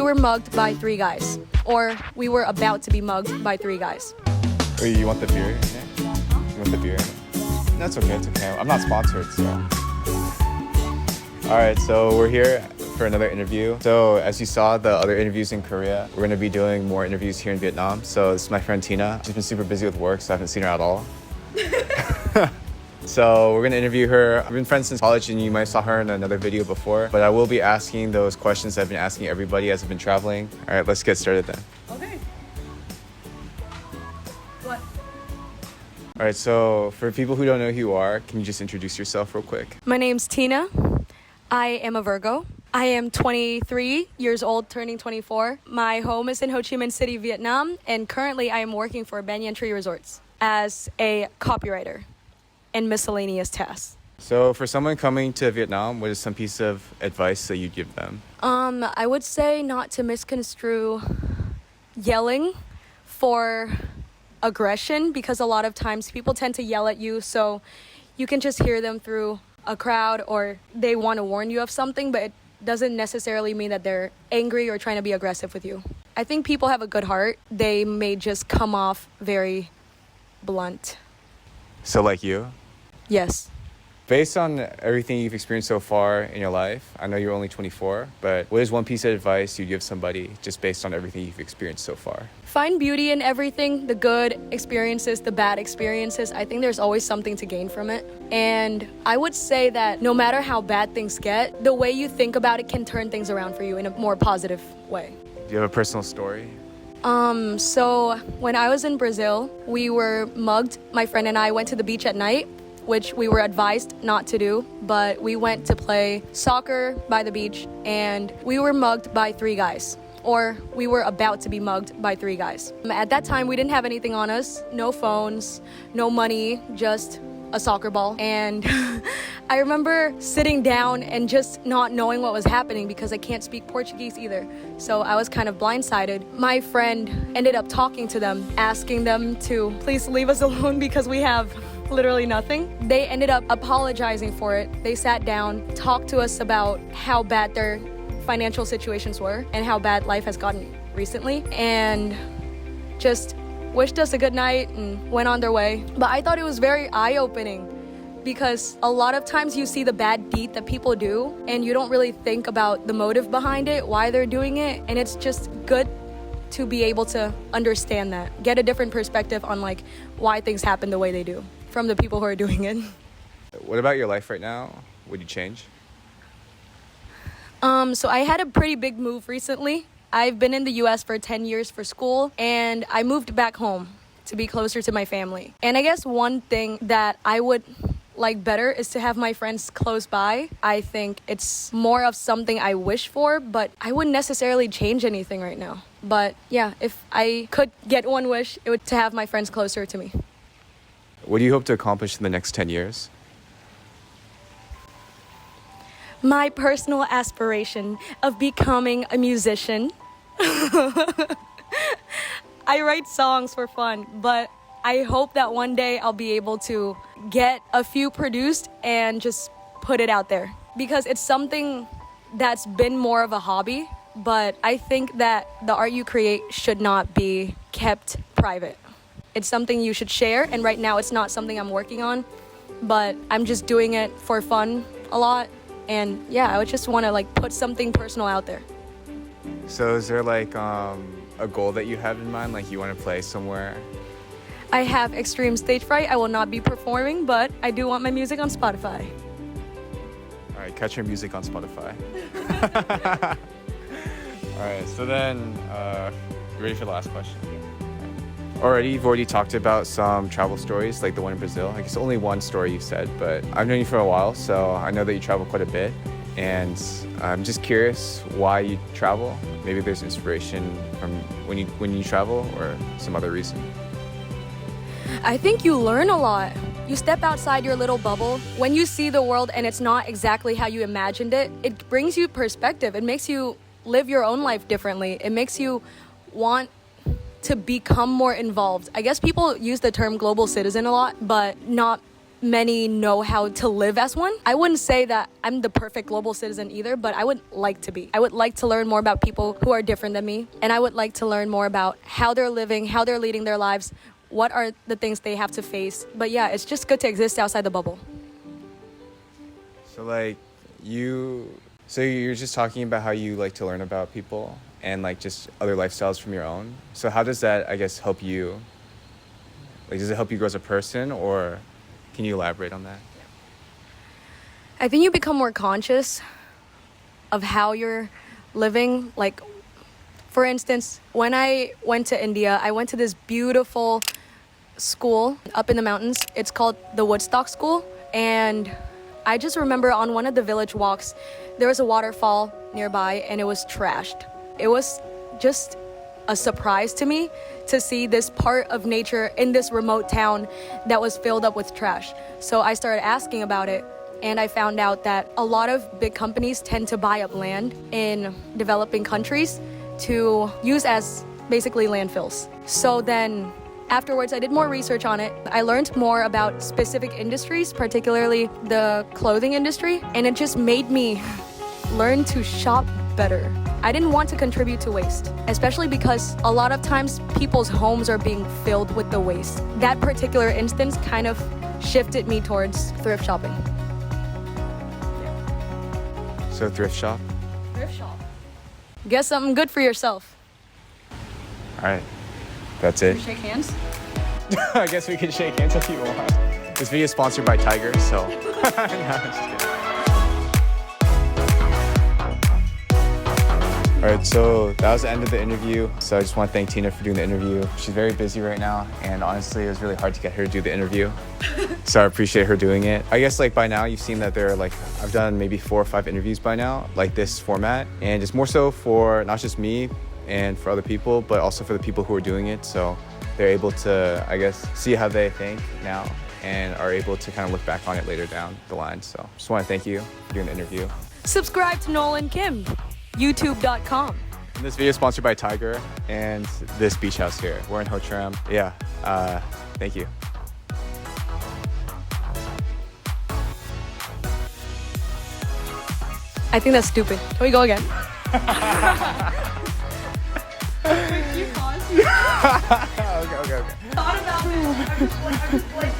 were mugged by 3 guys. Or we were about to be mugged by 3 guys. Wait, you want the beer? Okay. You want the beer? No, it's okay, it's okay. I'm not sponsored, so. All right, so we're here for another interview. So as you saw the other interviews in Korea, we're gonna be doing more interviews here in Vietnam. So this is my friend Tina. She's been super busy with work, so I haven't seen her at all. So we're gonna interview her. We've been friends since college and you might have saw her in another video before, but I will be asking those questions I've been asking everybody as I've been traveling. All right, let's get started then. Okay. What? All right, so for people who don't know who you are, can you just introduce yourself real quick? My name's Tina. I am a Virgo. I am 23 years old, turning 24. My home is in Ho Chi Minh City, Vietnam, and currently I am working for Banyan Tree Resorts as a copywriter and miscellaneous tasks. So for someone coming to Vietnam, what is some piece of advice that you'd give them? I would say not to misconstrue yelling for aggression, because a lot of times people tend to yell at you, so you can just hear them through a crowd or they want to warn you of something, but it doesn't necessarily mean that they're angry or trying to be aggressive with you. I think people have a good heart. They may just come off very blunt. So like you? Yes. Based on everything you've experienced so far in your life, I know you're only 24, but what is one piece of advice you'd give somebody just based on everything you've experienced so far? Find beauty in everything, the good experiences, the bad experiences. I think there's always something to gain from it. And I would say that no matter how bad things get, the way you think about it can turn things around for you in a more positive way. Do you have a personal story? So when I was in Brazil, we were mugged. My friend and I went to the beach at night, which we were advised not to do, but we went to play soccer by the beach and we were mugged by 3 guys. Or we were about to be mugged by 3 guys. At that time, we didn't have anything on us, no phones, no money, just a soccer ball. And I remember sitting down and just not knowing what was happening because I can't speak Portuguese either. So I was kind of blindsided. My friend ended up talking to them, asking them to please leave us alone because we have literally nothing. They ended up apologizing for it. They sat down, talked to us about how bad their financial situations were and how bad life has gotten recently, and just wished us a good night and went on their way. But I thought it was very eye-opening because a lot of times you see the bad deed that people do and you don't really think about the motive behind it, why they're doing it, and it's just good to be able to understand that, get a different perspective on like why things happen the way they do from the people who are doing it. What about your life right now? Would you change? So I had a pretty big move recently. I've been in the US for 10 years for school, and I moved back home to be closer to my family. And I guess one thing that I would like better is to have my friends close by. I think it's more of something I wish for, but I wouldn't necessarily change anything right now. But yeah, if I could get one wish, it would to have my friends closer to me. What do you hope to accomplish in the next 10 years? My personal aspiration of becoming a musician. I write songs for fun, but I hope that one day I'll be able to get a few produced and just put it out there. Because it's something that's been more of a hobby, but I think that the art you create should not be kept private. It's something you should share, and right now it's not something I'm working on, but I'm just doing it for fun a lot. And yeah, I would just want to like put something personal out there. So is there like a goal that you have in mind, like you want to play somewhere? I have extreme stage fright. I will not be performing, but I do want my music on Spotify. All right, catch your music on Spotify. All right, so then, you ready for the last question? You've already talked about some travel stories, like the one in Brazil. I guess only one story you've said, but I've known you for a while, so I know that you travel quite a bit. And I'm just curious why you travel. Maybe there's inspiration from when you travel or some other reason. I think you learn a lot. You step outside your little bubble. When you see the world and it's not exactly how you imagined it, it brings you perspective. It makes you live your own life differently. It makes you want to become more involved. I guess people use the term global citizen a lot, but not many know how to live as one. I wouldn't say that I'm the perfect global citizen either, but I would like to be. I would like to learn more about people who are different than me, and I would like to learn more about how they're living, how they're leading their lives, what are the things they have to face. But yeah, it's just good to exist outside the bubble. So like so you're just talking about how you like to learn about people and like just other lifestyles from your own. So how does that, I guess, help you? Like, does it help you grow as a person, or can you elaborate on that? I think you become more conscious of how you're living. Like, for instance, when I went to India, I went to this beautiful school up in the mountains. It's called the Woodstock School. And I just remember on one of the village walks, there was a waterfall nearby and it was trashed. It was just a surprise to me to see this part of nature in this remote town that was filled up with trash. So I started asking about it, and I found out that a lot of big companies tend to buy up land in developing countries to use as basically landfills. So then afterwards, I did more research on it. I learned more about specific industries, particularly the clothing industry, and it just made me learn to shop better. I didn't want to contribute to waste, especially because a lot of times people's homes are being filled with the waste. That particular instance kind of shifted me towards thrift shopping. So thrift shop? Thrift shop. Get something good for yourself. All right, that's it. Shake hands. I guess we can shake hands if you want. This video is sponsored by Tiger, so. No, I'm just kidding. All right, so that was the end of the interview. So I just want to thank Tina for doing the interview. She's very busy right now, and honestly, it was really hard to get her to do the interview. So I appreciate her doing it. I guess like by now you've seen that there are like, I've done maybe 4 or 5 interviews by now, like this format, and it's more so for not just me and for other people, but also for the people who are doing it. So they're able to, I guess, see how they think now and are able to kind of look back on it later down the line. So just want to thank you for doing the interview. Subscribe to Nolan Kim. YouTube.com. And this video is sponsored by Tiger and this beach house here. We're in Ho Chi Minh. Yeah, thank you. I think that's stupid. Can we go again? Okay. Thought about it. I'm just like